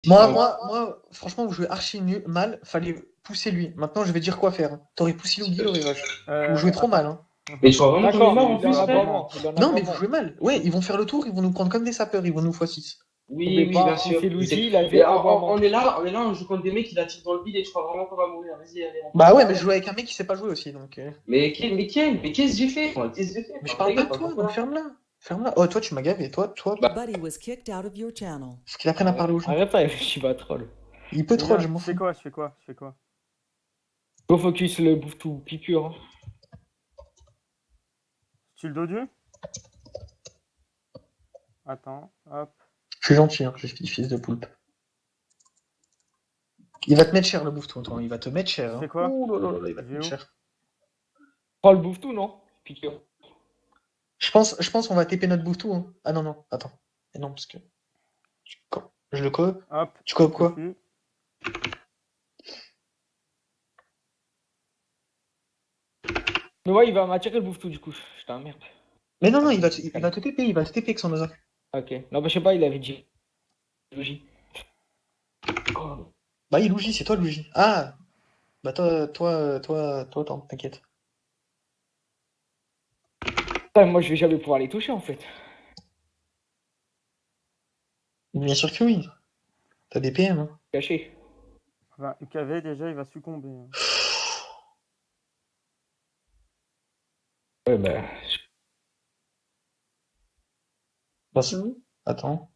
Moi, franchement, vous jouez archi nul, mal, fallait pousser lui. Maintenant, je vais dire quoi faire. T'aurais poussé Luigi, il aurait rush. Vous jouez trop mal, hein. Mais tu crois vraiment qu'on est D'accord, mort en il en plus, a frère? vraiment. Il en a Non, mais vous vraiment. jouez mal. Ouais, ils vont faire le tour, ils vont nous prendre comme des sapeurs, ils vont nous x6. Oui, Mais oui, pas bien sûr. pousser Je sais. Luigi, il avait Et aboiement. on joue contre des mecs qui la tirent dans le vide et tu crois vraiment qu'on va mourir. Vas-y, allez, on Bah part. ouais, mais je joue avec un mec qui sait pas jouer aussi, donc. Mais qu'est-ce que j'ai fait? Enfin, qu'est-ce que j'ai fait? Mais je Enfin, parle pas de regarde, toi, pourquoi donc là? ferme-la. Ferme-la. Oh, toi, tu m'as gavé. Toi. Bah, Buddy was kicked out of your channel. Faut qu'il apprenne à parler aux gens. Arrête pas, je suis pas troll. Il peut Les troll, gars, je m'en je fais fous. quoi? Je fais quoi? Je fais quoi? Go focus le bouffe tout piqûre. Hein. Tu le dodu? Attends, hop. Je suis gentil, hein, je suis fils de poulpe. Il va te mettre cher, le bouffe-tout, toi. Il va te mettre cher. Je Hein. fais quoi? Ouh là là là, il va te Je vais mettre où? cher. Prends le bouffe tout, non? Piqûre. Je pense qu'on va TP notre bouffe-tout. Hein. Ah non, attends. Et non, parce que. Je le coop. Hop. Tu coop quoi? Tofu. Mais ouais, il va m'attirer le bouffe tout du coup. Putain, merde. Mais non, il va te TP, il va te TP avec son osa. Ok. Non, bah je sais pas, il avait dit. Luigi. Oh. Bah, il Luigi, c'est toi, Luigi. Ah! Bah, t'inquiète. Putain, moi je vais jamais pouvoir les toucher en fait. Bien sûr que oui. T'as des PM, hein. Caché. Enfin, UKV, déjà, il va succomber. Hein. Ouais, bah. Attends.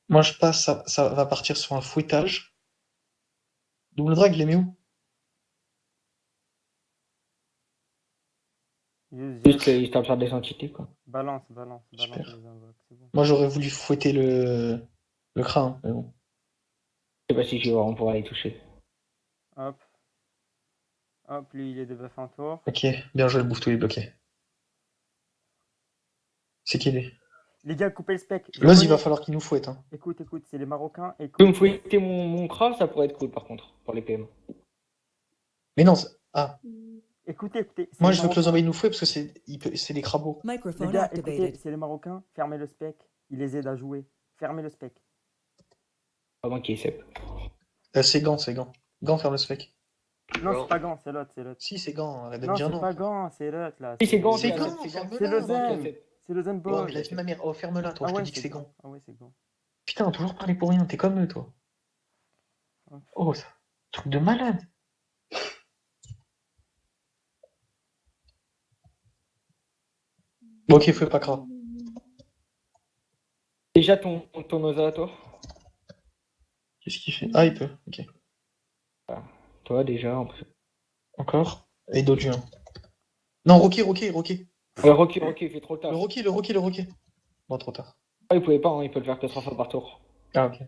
Moi, je passe, ça va partir sur un fouettage. Double drag, il est mis où? Juste, il tape sur des entités quoi. Balance Super. les invoques, c'est bon. Moi, j'aurais voulu fouetter le crâne, mais bon. Je sais pas si je vais vraiment pouvoir les toucher. Hop. Hop, lui, il est debuff un tour. Ok, bien joué, le bouffe-tout est bloqué. C'est qui lui? Les gars, coupez le spec. Loz, il va falloir qu'il nous fouette. Hein. Écoute, c'est les Marocains. Tu peux me Écoute. fouetter mon crâne, ça pourrait être cool par contre, pour les PM. Mais non, ah. Écoutez. Moi, je veux que Loz nous fouette parce que c'est des crabos. Les Microphone gars, activated. écoutez, c'est les Marocains. Fermez le spec. Il les aide à jouer. Fermez le spec. Pas moi qui essaie. C'est Gant. Gant, faire le spec. Non, c'est pas Gant, c'est l'autre. Si, c'est Gant, arrête de me Non, dire c'est non. pas Gant, c'est l'autre là. Si, c'est Gant, C'est qui Gant, accepte, ferme-la. C'est le Gant qui Zen. accepte. C'est le Zen Oh, Boy. mais la vie de ma mère. Oh, ferme-la, toi, je te dis que c'est Gant. Ah ouais, c'est Gant. Putain, on a toujours parlé pour rien, t'es comme eux, toi. Oh, ça. Truc de malade. Bon, ok, fais pas grave. Déjà ton osa à toi. Qu'est-ce qu'il fait? Ah, il peut, ok. Toi déjà, on peut. Encore. Et Doju, hein. Non, Rocky. Rocky, il fait trop tard. Le Rocky. Bon, trop tard. Ah, il pouvait pas, hein, il peut le faire que 3 fois par tour. Ah, ok.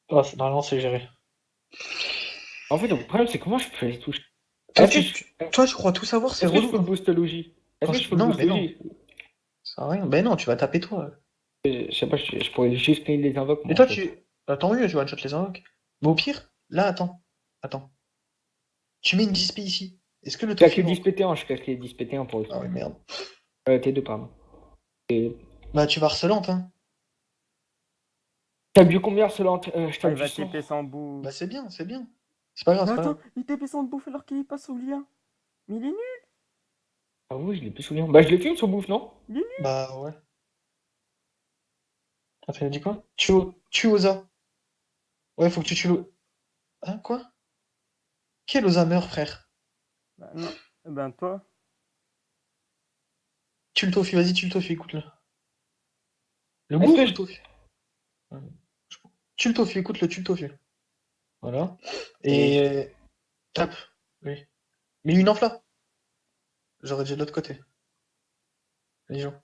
Oh, normalement, c'est géré. En fait, le problème, c'est comment je peux les toucher. Toi, tu crois tout savoir, c'est Est-ce que je relou. peux boost Luigi? Est-ce que je peux Non, boost mais non. Luigi? Ça sert à rien. Ben non, tu vas taper toi. Je sais pas, je pourrais juste payer les invoques. Et toi, Attends, oui, tu one-shot les invoques. Mais au pire, là, attends. Tu mets une 10p ici. Est-ce que le Je calcule tofu... 10 PT1, je calcule 10 PT1 pour le Ah ouais, merde. T2, pardon. Bah, tu vas harcelante, hein. T'as bu combien selon je Il tape va juste 100. TP sans bout. Bah, c'est bien. C'est pas grave, Mais c'est pas attends, grave. il TP sans bouffe alors qu'il passe au lien. Mais il est nul. Ah oui, je l'ai plus souvenir. Bah, je l'ai filme sur bouffe, non? Bah, ouais. Attends, il a dit quoi? Tu Oza. Ouais, faut que tu tues le... Hein, quoi? Quel Oza meurt, frère? Bah non. Ben toi. Tue le tofu, vas-y, tue le tofu, écoute-le. Le Est-ce goût que le tofu? Ouais. Tue le tofu, écoute-le, tue le tofu. Voilà. Et... Tape. Oui. Mais une enfla. J'aurais déjà de l'autre côté. Les gens.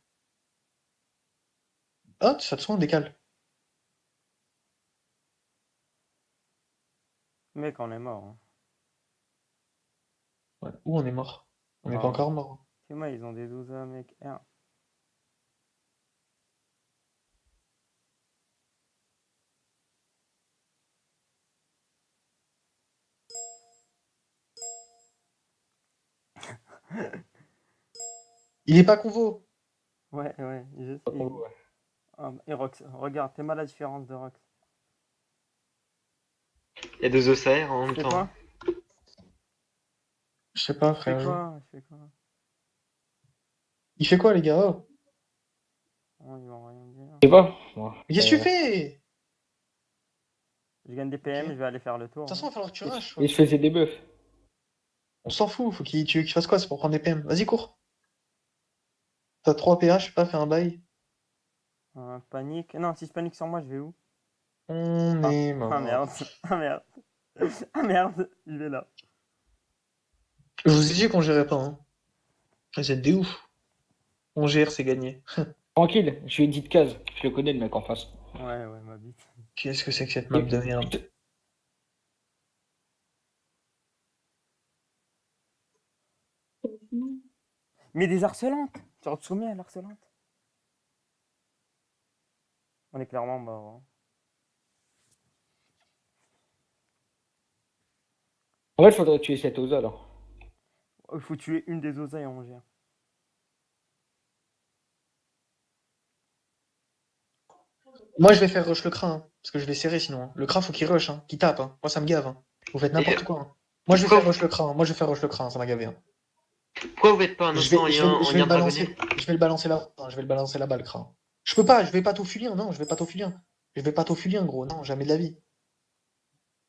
Ah, ça te sent, on décale. Mec, on est mort. Hein. Ouais. Où on est mort? On n'est Ah. pas encore mort. C'est moi, ils ont des 12 ans, mec. Il est pas convo. Ouais, ouais. Ouais. Ah, et Rox, regarde, t'es mal la différence de Rox. Il y a deux OCR en Je même fais temps. quoi? Je sais pas, Je fais frère. quoi? Je fais quoi? Il fait quoi, les gars? Oh. Oh, ils vont rien me dire. Je sais pas. Moi, Mais qu'est-ce que tu fais? Je gagne des Ok. PM, De je vais aller faire le tour. toute façon, il Hein. va falloir que tu rushes. Et je faisais des buffs. On s'en fout, faut qu'il tu veux qu'il fasse quoi? C'est pour prendre des PM. Vas-y, cours. T'as 3 PH, je sais pas, fais un bail. Panique. Non, si je panique sur moi, je vais où? On Ah, est ah merde. mort. Ah merde. Ah merde, il est là. Je vous ai dit qu'on gérait pas, hein. Vous êtes des ouf. On gère, c'est gagné. Tranquille, je lui ai dit de case. Je le connais, le mec en face. Ouais, ouais, ma bite. Qu'est-ce que c'est que cette map de merde? Mais des harcelantes. Tu te souviens à l'harcelante? On est clairement mort. Hein. En fait, faudrait tuer cette Oza là. Il faut tuer une des oseilles en gère. Moi, je vais faire rush le crin, hein, parce que je vais serrer sinon. Hein. Le crin, faut qu'il rush, hein, qu'il tape. Hein. Moi, ça me gave. Hein. Vous faites n'importe quoi. Hein. Moi, je vais pourquoi faire rush le crin. Hein. Moi, je vais faire rush le crin. Ça m'a gavé. Hein. Pourquoi vous faites pas un Je vais, instant je en vais, je vais lien le balancer. dragonnier? Je vais le balancer là. Hein, je vais le balancer là-bas, le crin. Je peux pas. Je vais pas t'offulien. Non, je vais pas t'offulien. Je vais pas t'offulien, gros. Non, jamais de la vie.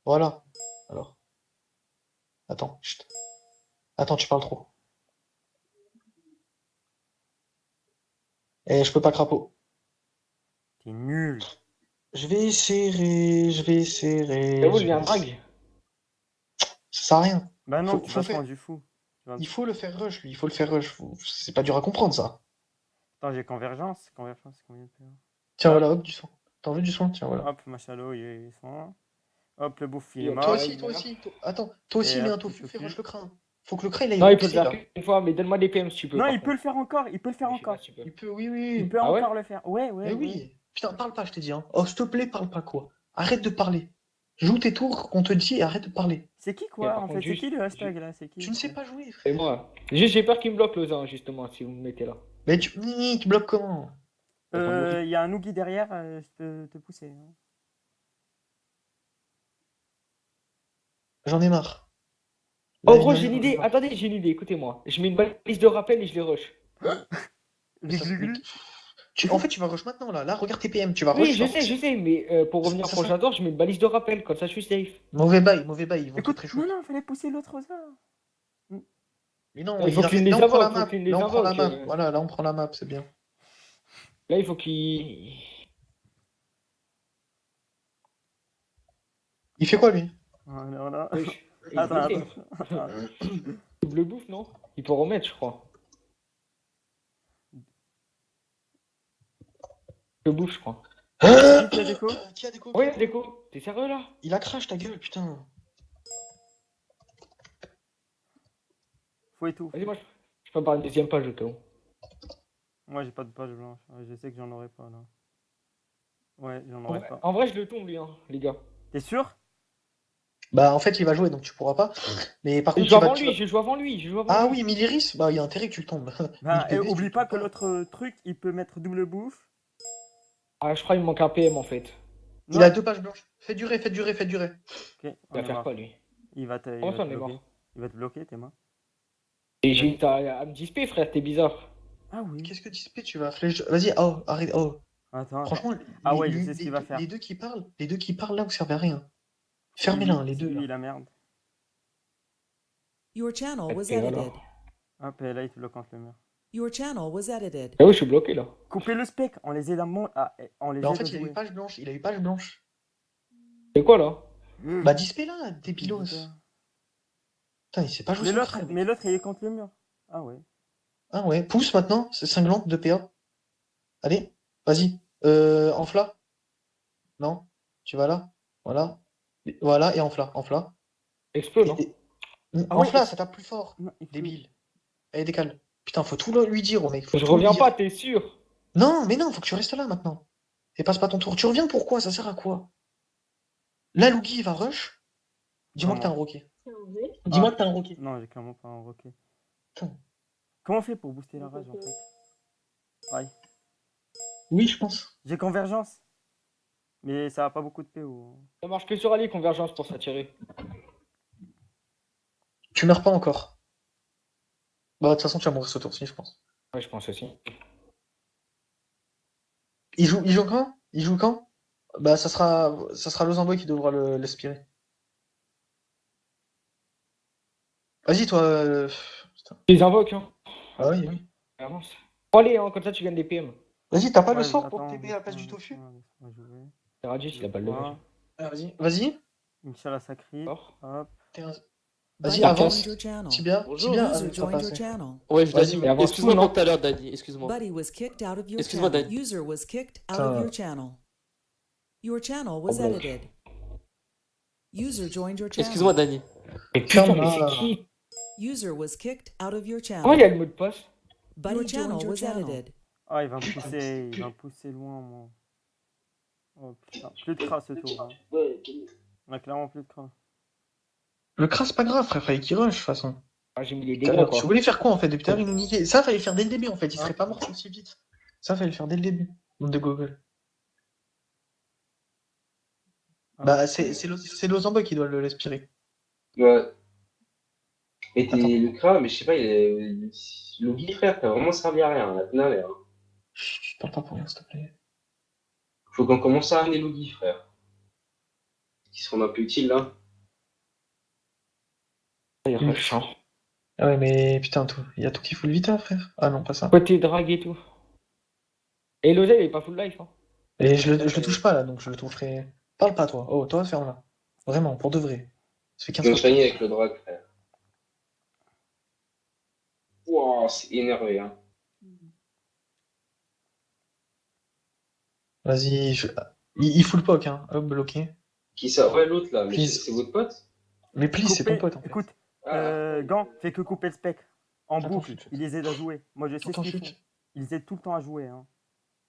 Voilà. Alors. Attends. Chut. Attends, tu parles trop. Eh, je peux pas crapaud. T'es nul. Je vais serrer. Je vais serrer. J'avoue, je il y a un vais- drag. Ça sert à rien. Bah non, Faut- tu faut vas te faire- rendre du fou. Tu vas- Il faut le faire rush, lui. Il faut le faire rush. C'est pas dur à comprendre, ça. Attends, j'ai convergence. Convergence, c'est combien de PA? Tiens, Ah. voilà, hop, du soin. T'en veux du soin? Tiens, voilà. Hop, Machalo, il est soin. Hop, le bouffe, il est Toi Toi mort. aussi, toi aussi. Attends, toi aussi, Et mets hop, un il tofu, se fais tue. rush le crin. Faut que le crin, il aille Non, il peut le boxer, faire là. qu'une fois, mais donne-moi des PM si tu peux. Non, par il peut contre. le faire encore. Il peut le faire Mais je sais encore. pas si tu peux. Il peut, oui, oui. Il peut Ah ouais encore le faire. Ouais, ouais, Mais ouais. oui. Putain, parle pas, je t'ai dit. Hein. Oh, s'il te plaît, parle pas, quoi. Arrête de parler. Joue tes tours qu'on te dit et arrête de parler. C'est qui Et quoi par en contre, fait? C'est qui juste- le hashtag là? C'est qui? Tu ne sais pas jouer, Et frère. moi. Juste, j'ai peur qu'il me bloque l'Oza, justement, si vous me mettez là. Mais tu bloques comment? Il y a un Noogie derrière, je peux te pousser. Hein. J'en ai marre. Oh, Là, gros, il y en a j'ai une marre. idée. Attendez, j'ai une idée, écoutez-moi. Je mets une balise de rappel et je les rush. Mais ça- Glu, glu, mais- glu. En fait, tu vas rush maintenant, là. Là, regarde tes PM. Tu vas Oui, rush. tu vas je sais, mais pour Ça- revenir ça- pour J'adore, je mets une balise de rappel, comme ça je suis safe. Mauvais bail, mauvais bail. Ils vont Écoute, te très non, non, fallait pousser l'autre Oza. Mais non, Il faut il que tu arrête. les Là, on prend la invoques, faut map. que tu les Là, on prend la invoques, map. Voilà, là, on prend la map, c'est bien. Là, il faut qu'il. Il fait quoi, lui? Alors là. Wesh, il Attends, est bloqué. attends. Double bouffe, non? Il peut remettre, je crois. Double bouffe, je crois. C'est qui a déco? Qui a des coups? Ouais, déco, t'es sérieux là? Il a crash ta gueule, putain. Faut et tout. Vas-y, moi, je peux par une deuxième page au cas où. Moi, j'ai pas de page blanche. Ouais, je sais que j'en aurai pas là. Ouais, j'en aurai pas. En vrai, je le tombe, lui, hein, les gars. T'es sûr? Bah, en fait, il va jouer, donc tu pourras pas. Mais par Je contre, joue tu vas. avant lui, je joue avant lui, je joue avant Ah lui. oui, Miliris, bah, il y a intérêt que tu le tombes. Bah, 1000 PV, oublie tu pas le que tombes l'autre truc, il peut mettre double bouffe. Ah, je crois qu'il me manque un PM en fait. Il a 2 pages blanches. Fais durer, fais durer, fais durer. Ok, Il on va est faire mort. quoi lui? Il va te, il Comment va ça, te on est bloquer. mort? Il va te bloquer, t'es mort. Et j'ai eu à me disper, frère, t'es bizarre. Ah oui. Qu'est-ce que tu spé, tu vas flèche. Vas-y, oh, arrête, oh. Attends. Franchement, Ah ouais, je sais ce qu'il va faire. Les deux qui parlent là, vous servez à rien. Fermez-la, les deux. C'est Là. lui la merde. Your channel was Et voilà. edited. Hop, et là, il te bloque contre le mur. Your channel was edited. Ah oui, je suis bloqué là. Coupez le spec, on les aide à on les Mais en aide fait, à il a eu jouer. page blanche. Il a eu page blanche. C'est quoi là? Bah, dispé là, débilos. Putain, il sait pas jouer Mais son l'autre, crâne. mais l'autre, il est contre le mur. Ah ouais. Ah ouais, pousse maintenant, c'est cinglante de PA. Allez, vas-y. Enfla. Non, tu vas là. Voilà. Voilà, et enfla, enfla. Explose, non? Ah ouais, Enfla, ça tape plus fort. Non, il faut- Débile. Allez, décale. Putain, faut tout lui dire au mec. Faut Je tout lui reviens dire. pas, t'es sûr? Non, mais non, faut que tu restes là maintenant. Et passe pas ton tour. Tu reviens pourquoi? Ça sert à quoi? Là, Lugi, il va rush. Dis-moi que t'as un roquet. Dis-moi que t'as un roquet. Non, j'ai clairement pas un roquet. Putain. Comment on fait pour booster la rage en fait? Aïe. Oui, je pense. J'ai convergence. Mais ça a pas beaucoup de PO. Ça marche que sur Ali, convergence pour s'attirer. Tu meurs pas encore. Bah, de toute façon, tu vas mourir ce tour-ci, je pense. Ouais, je pense aussi. Il joue quand? Il joue quand? Bah, ça sera Lozamboy qui devra l'aspirer. Vas-y, toi. Putain. Tu les invoques, hein. Ah oui, oui. Avance. Bon, allez, hein, comme ça tu gagnes des PM. Vas-y, t'as pas le Ouais, sort pour attends, TP à la place du laisse-moi- tofu? laisse-moi jouer. C'est Radis, il a pas le level. Voilà. Ah, vas-y. Vas-y. Inch'Allah ça crie. D'accord. Hop. T'es un- Buddy Vas-y, avance. joined your channel. Tibia. Bonjour. Tibia. User Ah, t'as joined pas your assez. channel. Ouais, Vas-y, mais avant excuse-moi tout, pour non tout à l'heure, Dani. Excuse-moi. Buddy was kicked out of your Excuse-moi, channel. Dan. User was kicked out Putain. of your channel. Your channel was Oh, edited. User joined your channel. Excuse-moi, Dani. Mais putain, mais Ferme-la. c'est qui? User was kicked out of your Oh, il y channel. a le mot de passe. Buddy Your channel channel. was edited. Ah, il va me pousser loin, moi. Oh putain, plus de cras ce tour. Hein. On a clairement plus de cras. Le crash, c'est pas grave, frère. Fallait qu'il rush, de toute façon. Ah, j'ai mis les Tout à dégâts, l'heure. quoi. Tu voulais faire quoi en fait depuis tout à l'heure, il nous niquait. Ça, fallait le faire dès le début en fait. Il serait pas mort aussi vite. Ça, fallait le faire dès le début. Monde de Google. Ah. Bah, c'est Lozamboy qui doit l'aspirer. Ouais. Et Attends. le CRA, mais je sais pas, le Guy frère, t'as vraiment servi à rien, la finale. Hein. Chut, parle pas pour rien, s'il te plaît. Faut qu'on commence à ramener Logi, frère. Qui seront un peu utiles là. Il rush, hein. Ah ouais, mais putain, il y a tout qui fout le vita, frère. Ah non, pas ça. Côté drag et tout. Et l'oseille, il est pas full life, hein. Et je le touche pas là, donc je le toucherai. Parle pas, toi. Oh, toi, ferme-la. Vraiment, pour de vrai. Ça fait 15 Je vais fois. me soigner avec le drag, frère. Wow, c'est énervé, hein. Vas-y, il fout le poke, hein. Hop, bloqué. Qui ça? Ouais, l'autre là, mais Please. c'est votre pote? Mais please, c'est ton Couper- pote en fait. Écoute, Ah, Gant, fait que couper le spec. En Attends, boucle, chut. il les aide à jouer. Moi je sais ce Attends, qu'ils font. chut. Ils les aident tout le temps à jouer. Hein.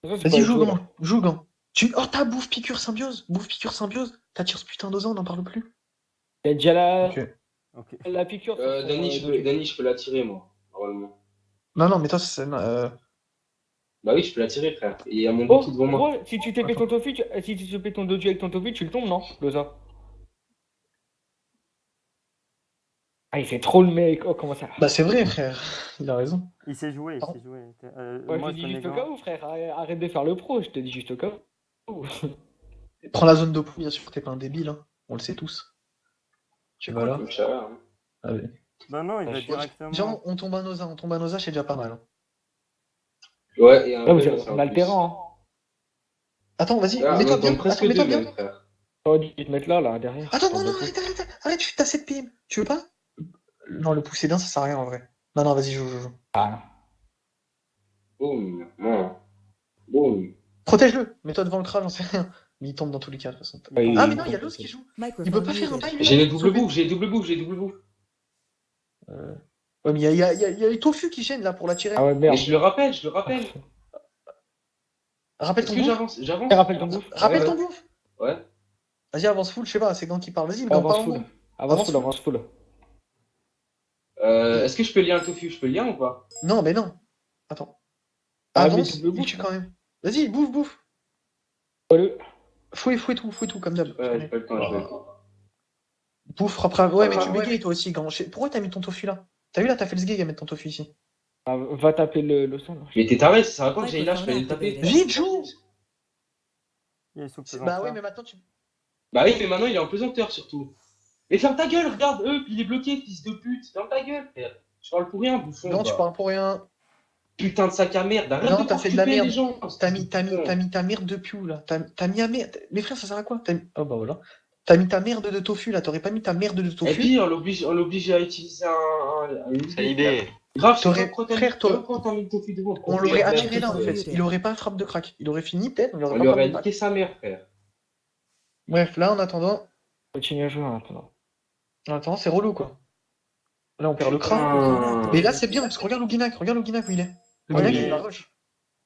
Ça, c'est Vas-y, pas joue, joué, là. Gant. Joue, Gant. Oh, t'as bouffe piqûre symbiose. Bouffe piqûre symbiose. T'attires ce putain d'osa, on n'en parle plus. Il y a déjà Ok. Ok. la piqûre. sur son, Dani, je peux l'attirer, moi, normalement. Non, mais toi, c'est. Bah oui, je peux l'attirer, frère. Et il y a mon Oh, bouti devant moi. gros, si tu TP ton tofu, si tu TP ton doju avec ton tofu, tu le tombes, non, Loza? Ah, il fait trop le mec. Oh, comment ça? Bah, c'est vrai, frère. Il a raison. Il sait jouer, il Pardon. sait jouer. Ouais, Moi je te dis connais juste au Gant. cas où, frère. Arrête de faire le pro, je te dis juste au cas où. Prends la zone de pouls, bien sûr, t'es pas un débile, hein. On le sait tous. Tu vas là. Inch'Allah, hein. Ah, oui. Bah non, il va je- directement. Viens, on tombe un osa, c'est déjà pas mal. Hein. Ouais, et un Ouais, mais bel, on a le terrain, hein. Attends, vas-y, Ah, mets-toi on bien. tombe presque Attends, mets-toi deux, bien. même, frère. T'aurais dû te mettre là, derrière. Attends, non, Pour non, le coup. arrête, t'as 7 PM. Tu veux pas? Non, le pousser d'un, ça sert à rien en vrai. Non, vas-y, joue. Ah, Boum, non. Boum. Protège-le, mets-toi devant le crâne, j'en sais rien. Mais il tombe dans tous les cas, de toute façon. Ouais, Ah, il- mais non, il y a l'os qui joue. Il peut Microphone pas faire un muted. bail. J'ai les double bouffe, j'ai double bouffe. Ouais, mais il y a les tofu qui gênent là pour l'attirer. ah ouais, Mais merde. je le rappelle. Rappelle Est-ce ton que bouffe. j'avance? Rappelle ton bouffe. Rappelle Ouais, ton bouffe. Ouais. Vas-y, avance full, je sais pas, c'est Gant qui parle. Vas-y, le ouais. Gant, Avance parle en full. gros. Avance full. Est-ce que je peux lier un tofu? Je peux lier un ou pas? Non, mais non. Attends. Ah, mais Avance, double il bouffe, tue quand même. Vas-y, bouffe. Ouais, Fouet tout, comme d'hab. Ouais, j'ai pas le temps. Bouffe, après. Ouais, mais tu bégayes toi aussi, Gant. Pourquoi t'as mis ton tofu là? T'as vu là, t'as fait le sgeg à mettre ton tofu ici. Ah, va taper le sol. Mais t'es taré, ça sert à quoi que j'aille là? Je peux aller le taper. Vite, joue. Il est sous Bah pesanteur. ouais, mais maintenant tu. Bah oui, mais maintenant il est en pesanteur surtout. Mais ferme ta gueule, regarde, il est bloqué, fils de pute. Ferme ta gueule, frère. Je parle pour rien, bouffon. Non, bah. tu parles pour rien. Putain de sac à merde, arrête Non, de t'as fait de la t'occuper merde. les gens. T'as mis ta merde de Pew là. T'as mis à merde. Mais frère, ça sert à quoi? Oh bah voilà. T'as mis ta merde de tofu là. T'aurais pas mis ta merde de Et tofu. puis on l'oblige à utiliser une Ça idée. Grave, T'aurais- frère, t'aurais- t'as mis le tofu devant. On l'aurait Merde, attiré là en merde. fait. Il aurait pas frappe de crack. Il aurait fini peut-être. On lui On aurait lui pas aurait frappé de crack. niqué sa mère, frère. Bref, là en attendant. Continue à jouer en attendant. C'est relou quoi. Là on perd le crack. Putain. Mais là c'est bien parce que regarde Luginak où il est. Ouais, Luginak mais- il va rush.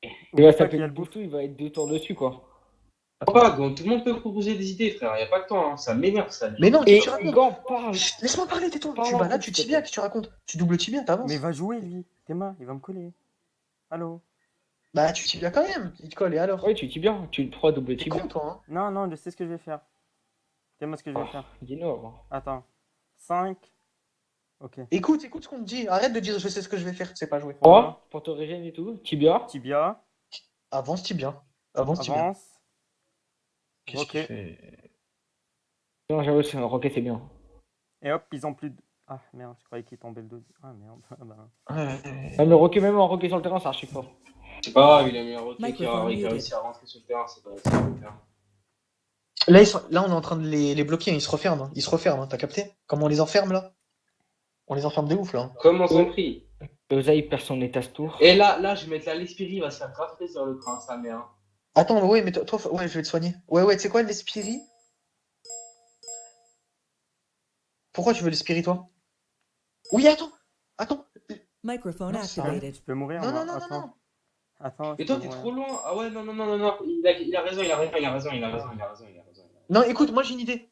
Il va C'est ça taper qui a le le bouffe, il va être 2 tours dessus, quoi. Pas, donc, tout le monde peut proposer des idées, frère. Y a pas que toi, hein. Ça m'énerve, ça. Mais non, Et qu'est-ce que tu racontes? Gant, parle. Chut, laisse-moi parler, tais-toi. Parle Tu en vas là, groupe, tu s'il te tibia, plaît. qu'est-ce que tu racontes? Tu doubles tibia, t'avances. Mais va jouer, lui. Théma, il va me coller. Allô? Bah, tu tibia quand même. Il te colle, et alors? Ouais, tu dis bien, tu le 3 double T'es tibia. con, toi, hein? Non, non, je sais ce que je vais faire. Théma, ce que je vais Oh, faire. dis-nous avant. Attends. 5. Ok. Écoute ce qu'on te dit. Arrête de dire je sais ce que je vais faire, tu sais pas jouer. 3 pour te régénérer et tout. Tibia. Tibia. Avance tibia. Avance tibia. Avance. Qu'est-ce Ok. qu'il fait? Non, j'avoue, c'est un rocket, c'est bien. Et hop, ils ont plus de. Ah merde, je croyais qu'il tombait le dos. Ah merde. Ah bah. Ouais. Même le rocket, même en rocket sur le terrain, c'est archi fort. C'est pas grave, il a mis un rocket qui Microphone a muted. réussi à rentrer sur le terrain, c'est pas grave. Là, on est en train de les bloquer, hein, ils se referment. Ils se referment, hein, t'as capté? Comment on les enferme là? On les enferme de ouf là. Comment s'en prie? Oza, il perd son état ce tour. Et là, je vais mettre la Lespiri, il va se faire graffer sur le train, sa mère. Attends, ouais, mais toi, ouais, je vais te soigner. Ouais, tu sais quoi, l'Espiri? Pourquoi tu veux l'Espiri, toi? Oui, attends. Microphone Non, c'est activated. Je peux mourir, Non, moi. non. Attends. Attends. Et je toi, peux t'es mourir. trop loin. Ah ouais, non. Il a raison. Non, écoute, moi j'ai une idée.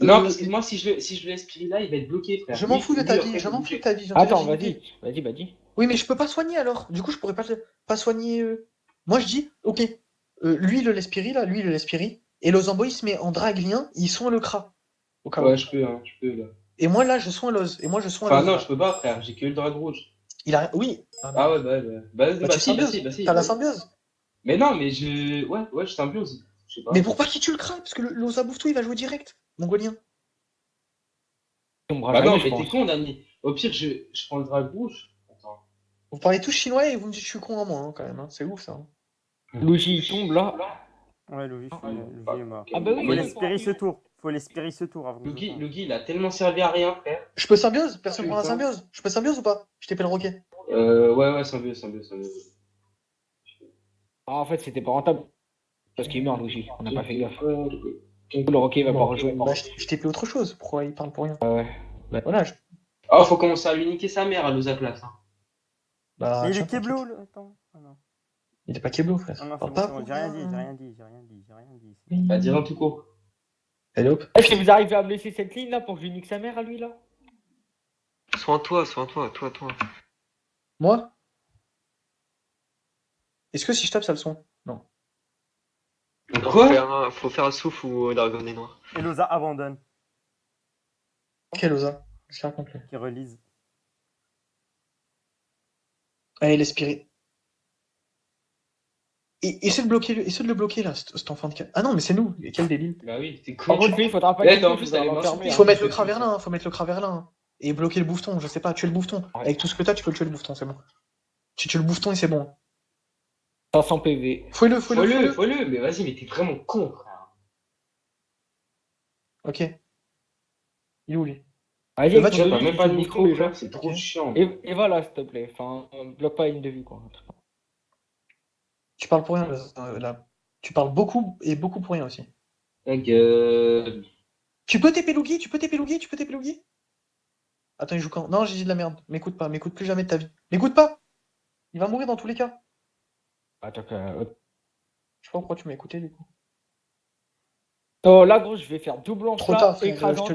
Non, parce que moi, si je le laisse Piri là, il va être bloqué, frère. Je m'en Lui- fous de lui, ta après, vie, il je peut m'en fous bouger. de ta vie. Attends, j'ai une idée. vas-y. Oui, mais je peux pas soigner alors. Du coup, je pourrais pas soigner. Moi, je dis, ok, lui, le Lespiri, là, lui, le Lespiri, et l'Ozambo, il se met en draglien, il soigne le Kra. Au cas où. Ouais, je peux, là. Et moi, là, je soigne l'Oz. Et moi, je soigne Enfin, l'Oz. non, là. je peux pas, frère, j'ai que le drague rouge. Il a. Oui. Ah ouais, bah, Bah, tu si, symbioses. T'as la symbiose. Mais non, mais je. Ouais, je symbiose. Je sais pas. Mais pourquoi qui tu le Kra? Parce que l'Ozabouftou, il va jouer direct. Mongolien. Il tombera Bah jamais, non, je mais pense. t'es con, Dani. Au pire, je prends le drague rouge. Attends. Vous parlez tous chinois et vous me dites que je suis con en moi, hein, quand même. Hein. C'est ouf, ça. Hein. Luigi, il tombe là. Ouais, Luigi est mort. Ah bah oui, Faut il l'espérer ce tour. Faut l'espérer ce tour avant. que je parte. Luigi, il a tellement servi à rien, frère. Je peux symbiose? Personne prend la Putain. symbiose? Je peux symbiose ou pas? Je t'épelle le roquet. Ouais, symbiose. Ah, en fait, c'était pas rentable. Parce qu'il meurt, Luigi. On n'a pas fait gaffe. Le rocket, il va pas Bon, rejouer. bah, je t'ai plus autre chose. Pourquoi il parle pour rien? Ouais. Voilà. Oh, faut commencer à lui niquer sa mère à Lozaklas. Hein. Bah, Mais il tiens, est Keblo, le. Attends. Ah non. Il est pas Keblo, frère. Ah non, c'est Parle bon, pas c'est bon. pour J'ai rien moi. dit. J'ai rien dit. Bah, dis un tout court. Allez hop. Est-ce que vous arrivez à me laisser cette ligne là pour que je lui nique sa mère à lui là? Soins-toi, toi. Moi? Est-ce que si je tape, ça le son? Non. Quoi? Faut faire un souffle ou Dragon est noir. Et Loza abandonne. Quel osa? Je te raconte lui. Qui relise. Allez, l'esprit. Et essaie de le bloquer là, cet enfant de cœur. Ah non, mais c'est nous. Et quel débile. Bah oui, t'es con. Par contre, lui, il faudra pas Ouais, qu'il non, touche, vous allez ça va m'insulter. fermer, Il hein. faut mettre le Craverlin, faut mettre le Craverlin. Et bloquer le bouffeton, je sais pas, tuer le bouffeton. Ouais. Avec tout ce que t'as, tu peux tuer le bouffeton, c'est bon. Tu tues le bouffeton et c'est bon. 500 PV. Fouille-le. Faut-le, mais vas-y, mais t'es vraiment con, frère. Ok. Il est où lui? Vas-y, Le match, écoute, Tu vois, lui, t'as même pas de tu micro, déjà. frère, c'est trop Ok. chiant. Et voilà, s'il te plaît. Enfin, bloque pas une de vue, quoi. Tu parles pour rien là. Tu parles beaucoup et beaucoup pour rien aussi. Donc, Tu peux TP Lugi? Attends, il joue quand? Non, j'ai dit de la merde. M'écoute plus jamais de ta vie. M'écoute pas! Il va mourir dans tous les cas. Attends, Je sais pas pourquoi tu m'as écouté du coup. oh, là, gros, je vais faire double en Trop tard, plat, frère. écrasante.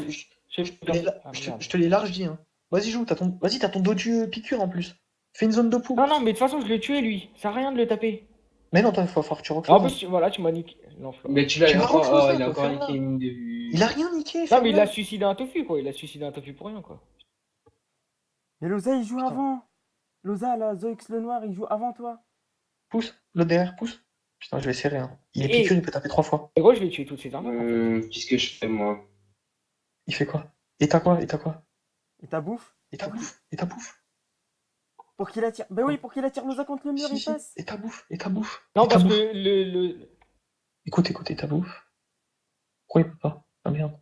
Je te l'ai large dit. Hein. Vas-y, joue. Vas-y, t'as ton dodu piqûre en plus. Fais une zone de poux. Non, mais de toute façon, je l'ai tué, lui. Ça sert à rien de le taper. Mais non, il faut falloir que tu En recloses. plus, voilà, tu m'as niqué. Non, mais tu l'as Tu m'as encore. refusé, Il a toi, encore ferme-la. niqué une de vue. Il a rien niqué. Non, mais ferme-le. il a suicidé un tofu, quoi. Il a suicidé un tofu pour rien, quoi. Mais Loza, il joue Putain. avant. Loza, là, Zoix le noir, il joue avant toi. Pousse. L'autre derrière, pousse. Putain, je vais serrer. Hein. Il est Et- piqûre, il peut taper 3 fois. Et gros, je vais tuer toutes ces armes. en fait. Qu'est-ce que je fais, moi? Il fait quoi? Et t'as quoi? Et ta bouffe. Et ta bouffe. Pour qu'il attire. Bah oui, pour qu'il attire Loza contre le mur, il Si. passe. Et ta bouffe. Non, Et ta parce bouffe. que le. Écoute, et ta bouffe. Pourquoi il peut pas? Ah merde.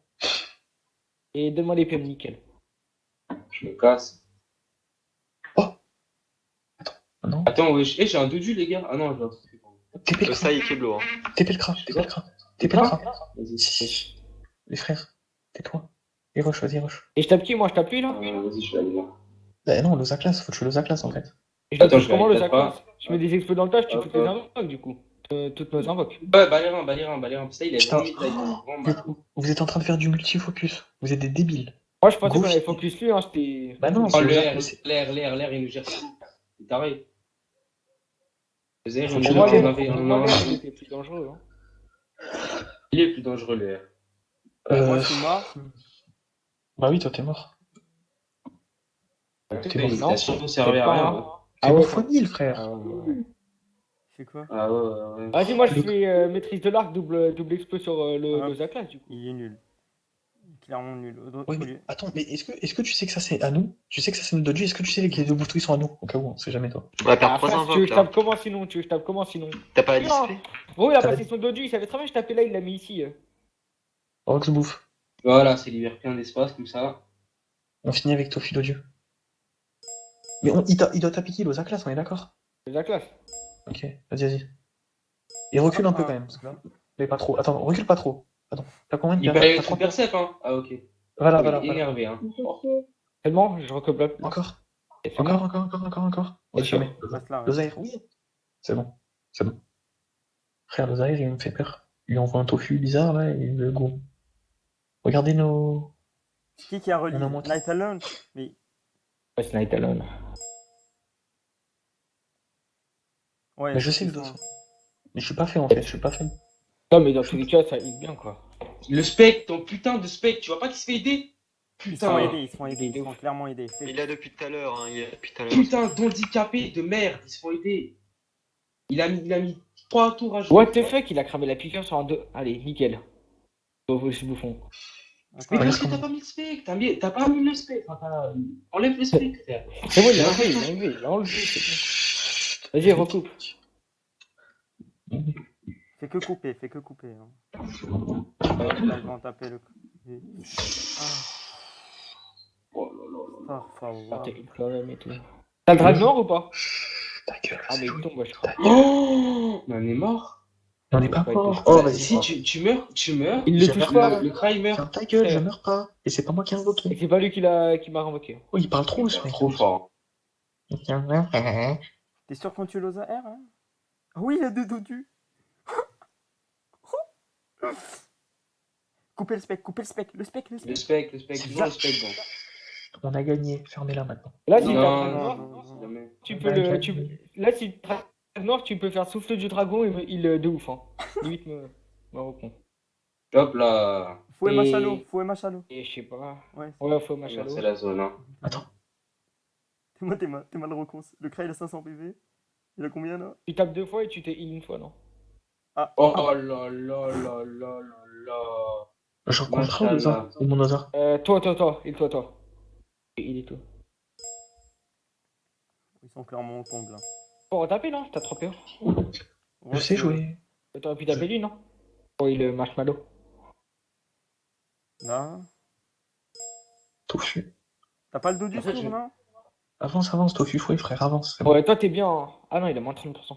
Et donne-moi les PM nickel. Je me casse. Ah non. Attends, wesh. J'ai un dodu, les gars. Ah non, j'ai un truc. TP le Ça, cra. il est Keblo. Hein. TP le cra. Vas-y. Les frères, tais-toi. Et rush, vas-y, rush. Et je tape qui? Moi, je tape lui, là? Vas-y, je vais aller là. Bah non, Losa classe, faut tuer Losa classe en fait. Et je le Attends, touche je comment, vais le peut-être pas. sac? Je mets des exploits dans le tas, je tue Hop, toutes les hop. armes, du coup. toutes nos invoques. Ouais, Balérin. Ça, il a Putain. vraiment Vous êtes- vous êtes en train de faire du multifocus. Vous êtes des débiles. Moi, je pensais qu'on Gauche. avait focus lui, hein, c'était... Bah non, Oh, c'est le Ozark, R, mais c'est- l'air, il nous gère tout. C'est taré. Le R, il Pour nous Pour gère moi, tout. l'air, On avait pour un moi, an. l'air, il était plus dangereux. Hein. Il est plus dangereux, le R. Moi, Euh, je suis mort. Bah oui, toi t'es mort. T'es mort. L'invitation ne Peut-être servait à pas, rien. hein. Ouais. T'es Ah mort ouais, fois 1000, frère. Ah ouais. Je fais quoi? Ah ouais. Vas-y, moi je Le- fais maîtrise de l'arc, double explo sur le Zaklas du coup. Il est nul. Il est clairement nul. Ouais, mais attends, mais est-ce que tu sais que ça c'est à nous? Tu sais que ça c'est notre doji? Est-ce que tu sais que les deux boutons ils sont à nous? Au cas où, on sait jamais toi. On va perdre Ah, 3 frère, tu veux que invoques je là. tape comment sinon? Tu veux que je tape comment sinon? T'as pas la Non. liste Gros, il a Ça passé va. son doju, il savait très bien que je tapais là, il l'a mis ici. Rox bouffe. Voilà, c'est libère plein d'espace comme ça. On finit avec Tofu Doju. Mais il doit taper qui, Ozark on est d'accord? Le Zaklas. Ok, vas-y. Et recule un peu quand même. Parce que là, mais pas trop. Attends, recule pas trop. Attends, t'as combien de Il percep? peut T'as être trois percep, hein. Ah, ok. Voilà, Il voilà, est voilà. énervé, hein. Tellement, je recoble. Encore. C'est Encore. C'est Ok, sûr. mais. Reste là, ouais. L'Ozaïr, oui. C'est bon. Frère, l'Ozaïr, il me fait peur. Il envoie un tofu bizarre là et le go. Regardez nos. C'est qui a relié On a monté. Night Alone? Mais Ouais, c'est Night Alone. ouais. Mais je sais que je dois. Mais je suis pas fait en fait, je suis pas fait. Non, mais dans tous les cas, ça hit bien quoi. Le spec, ton putain de spec, tu vois pas qu'il se fait aider? Ils se font Putain, aider, ils sont clairement aidés. Il a depuis tout à l'heure, hein. Il a depuis tout à l'heure. putain d'handicapé de merde, ils se font aider. Il a mis 3 tours à jouer. What the fuck, il a cramé la piqûre sur un 2. Allez, nickel. Ce bouffon. Mais Attends, parce que t'as pas mis le spec, t'as pas mis le spec. Enfin, enlève le spec, frère. C'est bon, il l'a enlevé, il a enlevé, c'est bon. Vas-y, recoupe. fais que couper. Hein. Là, ils vont taper le. Oh là là là. Ah, T'es quand même et tout. T'as le drag noir ou pas? Ta gueule. Ah, mais il tombe, je crois. Oh, mais on est mort. On est pas Ouais, mort. ouais. Oh, Bah, vas-y. si tu meurs. Il le J'ai touche rien pas. Le cry meurt. Ferme ta gueule, je meurs pas. Et c'est pas moi qui ai Et invoqué. c'est pas lui qui m'a renvoqué. Oh, il parle trop ce mec. Trop fort. T'es sûr qu'on tue l'Oza R hein? Ah oui, il y a deux dodus. Coupez le spec. Le spec. Le spec, C'est toujours ça. le spec, bon. On a gagné, fermez-la maintenant. Là, si Non, t'as non, drag noir, non, jamais. tu peux le. Là, si t'as drag noir, tu peux faire souffle du dragon et il de ouf. Hein. Limite me reprend. Hop là. Fouet Et- Machalo. Et je sais pas. Ouais. Ouais, faut machin. C'est la zone, hein. Attends, T'es mal recon. Le Cry il a 500 PV. Il a combien là? Tu tapes 2 fois et tu t'es heal une fois, non? Oh là là là là là là. je reprends le Ozark. Ou mon Ozark. Toi. Et toi. Et il est tout. Ils sont clairement en comble là. Faut retaper, non? T'as 3 PO. Je sais jouer. T'aurais pu taper lui, non? Oh, il marshmallow. Là. Tofu. T'as pas le dos du En fait, tour je- là? Avance, Tofu fouet, frère, avance. C'est bon. Ouais, toi t'es bien. Hein. Ah non, il a moins 30%.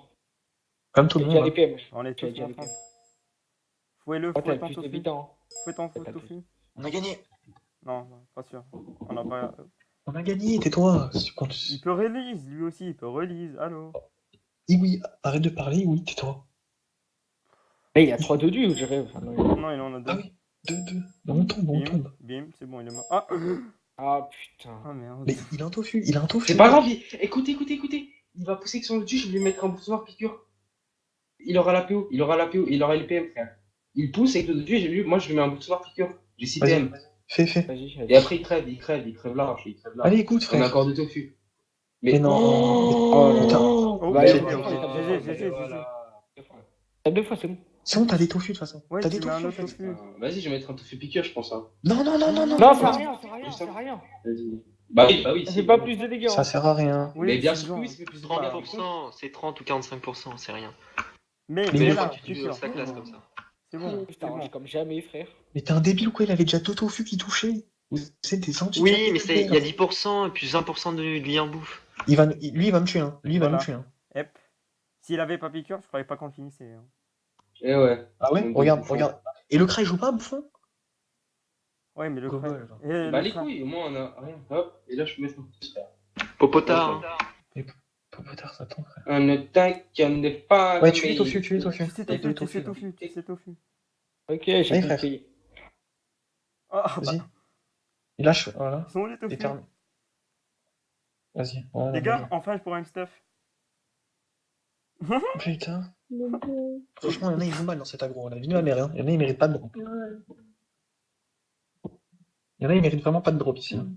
Comme tout T'as le déjà monde. les PM. On est Tu as tous déjà en les train. PM. Fouet-le, Oh, t'as fouet ton plus de tofu. habitants. Fouet ton T'as tofu. On a gagné. Non, pas sûr. On a pas. On a gagné, tais-toi. Il peut release, lui aussi, il peut release. Allô? Oui, arrête de parler, oui, tais-toi. Là, il a 3 de du, je dirais. Enfin, non, Non, il en a deux. Ah oui, deux. On tombe. Bim, c'est bon, il est mort. Ah, Ah putain. ah merde. Mais il a un tofu. C'est pas grave, écoutez. Il va pousser avec son dessus, je vais lui mettre un bouton noir piqûre. Il aura la PO, il aura les PM, frère. Il pousse avec le dessus, moi je lui mets un bouton noir piqûre. J'ai 6 Vas-y. PM. Fais. Vas-y. Et après il crève large. Allez, écoute, On a frère. encore de tofu. Mais non. Oh, Putain. Oh, Bah, GG, allez, GG. Tape 2 fois, c'est bon. C'est bon, t'as des tofu de toute façon. Ouais, T'as tu des mets un tofu. autre tofu. Vas-y, je vais mettre un tofu piqûre, je pense. Hein. Non. Non, c'est rien. Vas-y. Bah oui. Ça si. fait pas plus de dégâts. Ça sert à rien. Oui, Mais bien c'est sûr, bon. oui, ça fait plus de Bah, dégâts. 30%, c'est 30 ou 45%, c'est rien. Mais Mais là, tu piqûre. sa classe comme ça. C'est bon, c'est Putain, bon. comme jamais, frère. Mais t'es un débile ou quoi? Il avait déjà deux tofu qui touchaient. C'est des anti. Oui, mais il y a 10% et puis 20% de lien bouffe. Lui, il va me tuer. Lui, il va Voilà. me tuer. Hep. S'il avait pas piqûre, je croyais pas qu'on le finissait. Hein. Eh ouais. Ah ouais? Regarde. Et le cry joue pas, bouffon? Ouais, mais le Gobble, crack. genre. Et Bah le les crack. couilles, au moins on a rien. Hop, et là je peux mettre mon petit frère. Popotard. hein. Bâtard, ça tombe, frère. On ne t'inquiète pas. Ouais, tu es tofu, tu es tofu. Tu sais T'as tofu, deux tu sais tofu, là. tofu, tu sais tofu. Ok, j'ai Allez, frère. compris. Ah, Vas-y. bah, Il lâche, voilà. ils sont où les Et tofu? termine. Vas-y. Voilà, Les gars, vas-y. enfin je pourrais un stuff. Putain. Franchement, il y en a, ils jouent mal dans cet aggro. La vie de ma mère, hein. Il y en a, ils méritent pas de drop. Il y en a, ils méritent vraiment pas de drop ici. Hein.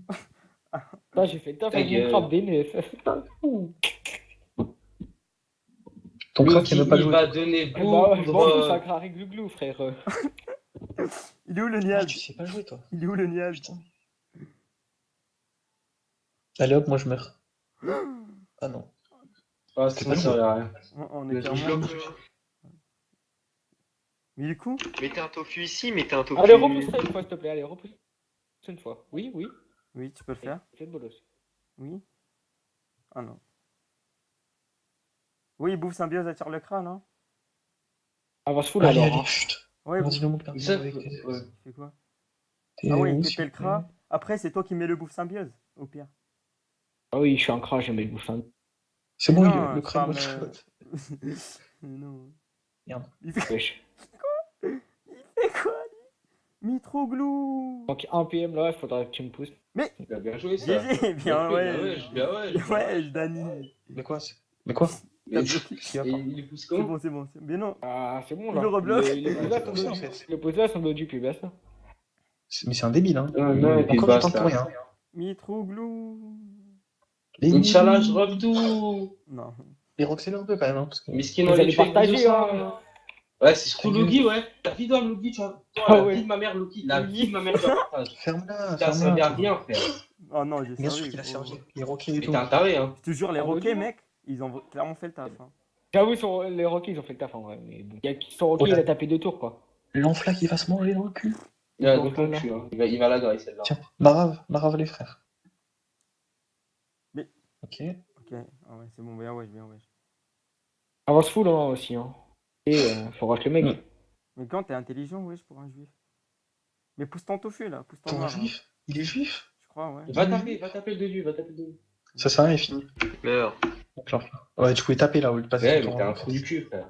Là, j'ai fait le taf Ta avec mon gueule. crabe des neufs. Ton crack, il Lucky, veut pas il jouer. va donner Bah ouais, je beaucoup m'en fous, de... ça crare glouglou, frère. Il est où le Ah, nial? tu sais pas jouer, toi. Il est où le nial? Putain. Allez hop, moi je meurs. Ah non. Ah, C'est c'est pas pas ça, joué. rien. On Le est Je clairement. bloque le 1. Mais il est con? Mettez un tofu ici, mettez un tofu. Allez, repousse-toi une fois, s'il te plaît. Allez, repousse une fois. Oui, oui. Oui, tu peux le faire. Fais de bolos. Oui. Ah non. Oui, bouffe symbiose attire le crâne, hein. Ah, va se foutre Allez, alors. allez, Hein. chut. Ouais, Vas-y, le monde perd. Ça, avec ouais. tes- Il fait quoi? t'es Ah ouais, où, il s'il pétait le vous plaît cra. Après, c'est toi qui mets le bouffe symbiose, au pire. Ah oui, je suis un crash, j'aime les bouffins. C'est bon, Non, le crâne Sam, one shot. Mais non. Merde. Il fait, Wesh. il fait quoi, lui? Mitroglou. Donc 1 PM là, il faudra que tu me pousses. Il a bien joué, ça. GG, bien ouais. Bien ouais. Ouais, Dani. Mais quoi Mais quoi Et Qui va pas il pousse C'est comment? bon, c'est bon. Mais non. Ah, c'est bon Il là. le rebloque. Les Ouais, posés c'est sont pour ça, en le fait. Les posés sont le du pub, là, ça. Mais c'est un débile, hein. Non, non, et puis Encore du temps basta. pour rien. Mitroglou. Inch'Allah, je robe tout. Non. Les roxez-le un peu quand même, hein, parce que... Miskin, Vous on les allez tue avec partager, des hein. ossements. Ouais, c'est surtout Logi, ouais. Ta vie dans Logi, tu vois. Toi, Ah la ouais. vie de ma mère, Logi. La vie de ma mère, tu la partages. Ferme-la, Ça servait à ferme-la. rien, frère. Oh non, j'ai Bien servi. sûr qu'il a gros. servi. Les roquets et Mais tout. t'es un taré, hein. Je te jure, les Ah, roquets, bon, mec, ils ont clairement fait le taf. Hein. J'avoue, les Rockies, ils ont fait le taf en vrai. Mais bon. Son Rocky, Oh là. il a tapé 2 tours, quoi. L'enfla qui va se manger dans le cul. Ouais, Bon, donc on voilà. tue, hein. Il va la grailler, celle-là. Tiens, Marave les frères. Mais- Ok. Ok, ah ouais, c'est bon, bien ouais, bien ouais. Avance full hein, aussi, hein. Et faut rush le mec. Ouais. Mais quand t'es intelligent, wesh, pour un juif. Mais pousse ton tofu là, pousse ton Pour un noir. Hein. juif Il est juif Je crois, ouais. Va taper le début, va taper le début. Ça sert à rien, il est fini. Meurs. Donc l'enfla. Ouais, tu pouvais taper là au lieu de passer Ouais, ton mais tour t'es en un trou du cul, frère.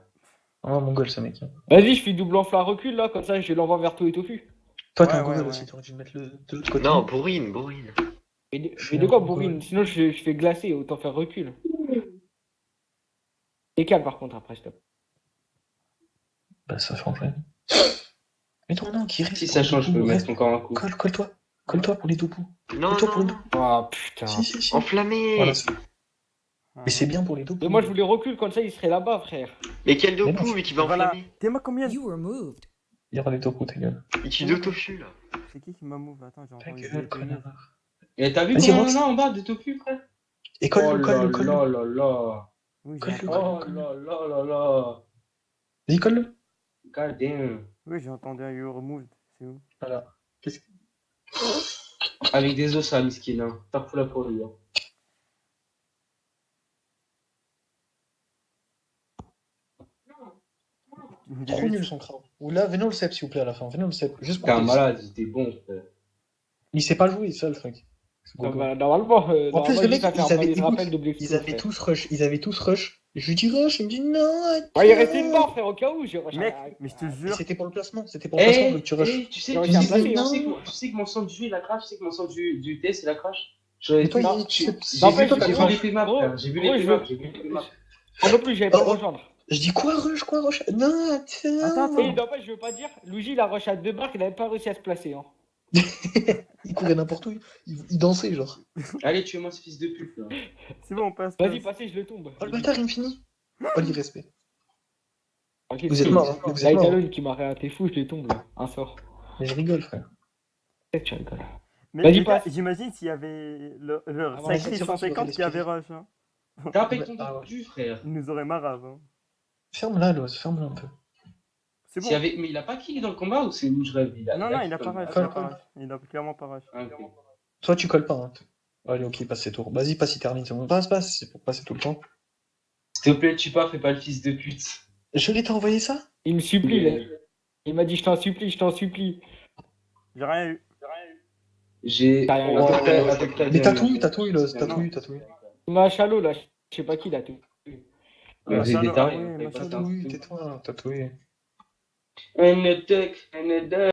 Oh, mongol ce mec. Vas-y, je fais double enfla recul là, comme ça je l'envoie vers tout et tofu. Toi, t'es Ouais, un gogol ouais, aussi, ouais. t'aurais dû le mettre de l'autre côté. Non, bourrine, bourrine. Mais de quoi bourrine? Sinon je fais glacer, autant faire recul. Décale par contre après, stop. Bah, ça change rien. Mais ton nom qui reste. Si pour ça les change, je peux doubous, mettre reste. encore un coup. Colle-toi. Colle-toi pour les doubous. Non, Colle-toi pour les non, doubous. Oh putain. Si. enflammé. Voilà, Ah. mais c'est bien pour les doubous. Mais moi je voulais recul, comme ça il serait là-bas, frère. Mais quel Mais non, doku, mais qui va Voilà. enflammer. T'es moi combien? You were moved. Il y aura des topos, ta gueule. Il tue deux tofu là. C'est qui m'a move? Attends, j'ai Ta entendu. gueule, connard. Et t'as vu Vas-y, combien Rox. on a en bas de tofu, frère? Et Oh colle-le, là colle-le. là là là. Oui, Colle-le, j'ai colle-le. entendu. Oh là là là là. Vas-y, colle-le. God damn. Oui, j'ai entendu un you removed. C'est où? Voilà. Avec des os à Miskin, hein. Pas pour la pour lui, hein. Trop nul son crâne. Ou là, venez le cep s'il vous plaît à la fin. Venez le cep. Juste pour T'es un qu'il- malade, il était bon, frère. Il sait pas jouer, ça le truc. Non, bah, normalement, En plus, normalement, le mec, juste à faire ils avaient, des écoute, rappels d'objectifs. ils avaient tous rush. Ils avaient tous rush. Je lui dis rush, il me dit non. Ouais, il restait une barre, frère, au cas où. J'ai rush Mec, à- mais je te Et jure. c'était pour le placement. C'était pour le placement, Eh, donc tu rush. tu sais, J'aurais tu bien sais, placé, tu hein. sais que, tu sais que mon sang du jeu il a crash, tu sais que mon sang du TS il a crash. J'aurais Mais toi, dit, il- non, tu- j'ai non, vu mais j'ai je- vu gros, les PMAP, gros, frère. J'ai vu gros, les je- PMAP, j'ai vu les PMAP. Moi non plus, j'avais pas Oh, oh. rejoindre. Je dis quoi rush Non, tiens. Attends, Et non, pas, je veux pas dire, Luigi il a rush à 2 barres, il avait pas réussi à se placer. Hein. Il courait n'importe où. Il dansait, genre. Allez, tuez-moi ce fils de pute, là. C'est bon, on passe. Vas-y, passe. passez, je le tombe. Oh, le bâtard, il me finit. Oh, l'irrespect. Ok, Vous c'est êtes mort, hein. Vous Là, êtes mort. Italone qui m'a réaté fou, je le tombe là. Un sort. Mais je rigole, frère. Peut-être que tu rigoles. Mais Vas-y, les gars, passe. j'imagine s'il y avait le Ah, sacré ouais, 150 qui avait rush. Hein. Tape avec ton Ah, ouais. cul, frère. Il nous aurait marave. Hein. Ferme-la, Loz. Ferme-la un peu. C'est bon. S'il y avait... Mais il a pas kill dans le combat ou c'est où je rêve? Non, non, il a pas rush. Colle, Il a pas colle. rush. Il a clairement pas rush. Ah, ok. Toi, tu colles pas. Hein. Allez, ok, passe ses tours. Vas-y, passe, il termine. C'est bon. Passe. C'est pour passer tout le temps. S'il te plaît, tue pas, fais pas le fils de pute. Je l'ai envoyé ça Il me supplie, là. Il m'a dit, je t'en supplie, je t'en supplie. J'ai rien eu. J'ai. T'as rien eu. À peu près Mais t'as bien tout eu. eu, Loz. T'as Non. tout eu. Il m'a chalot là. je sais pas qui l'a tout. Ouais, c'est Machin, des ah tarés, ouais, hein, t'avais machin pas de ça. Tatoué, tais-toi, tatoué. Un duck, un duck.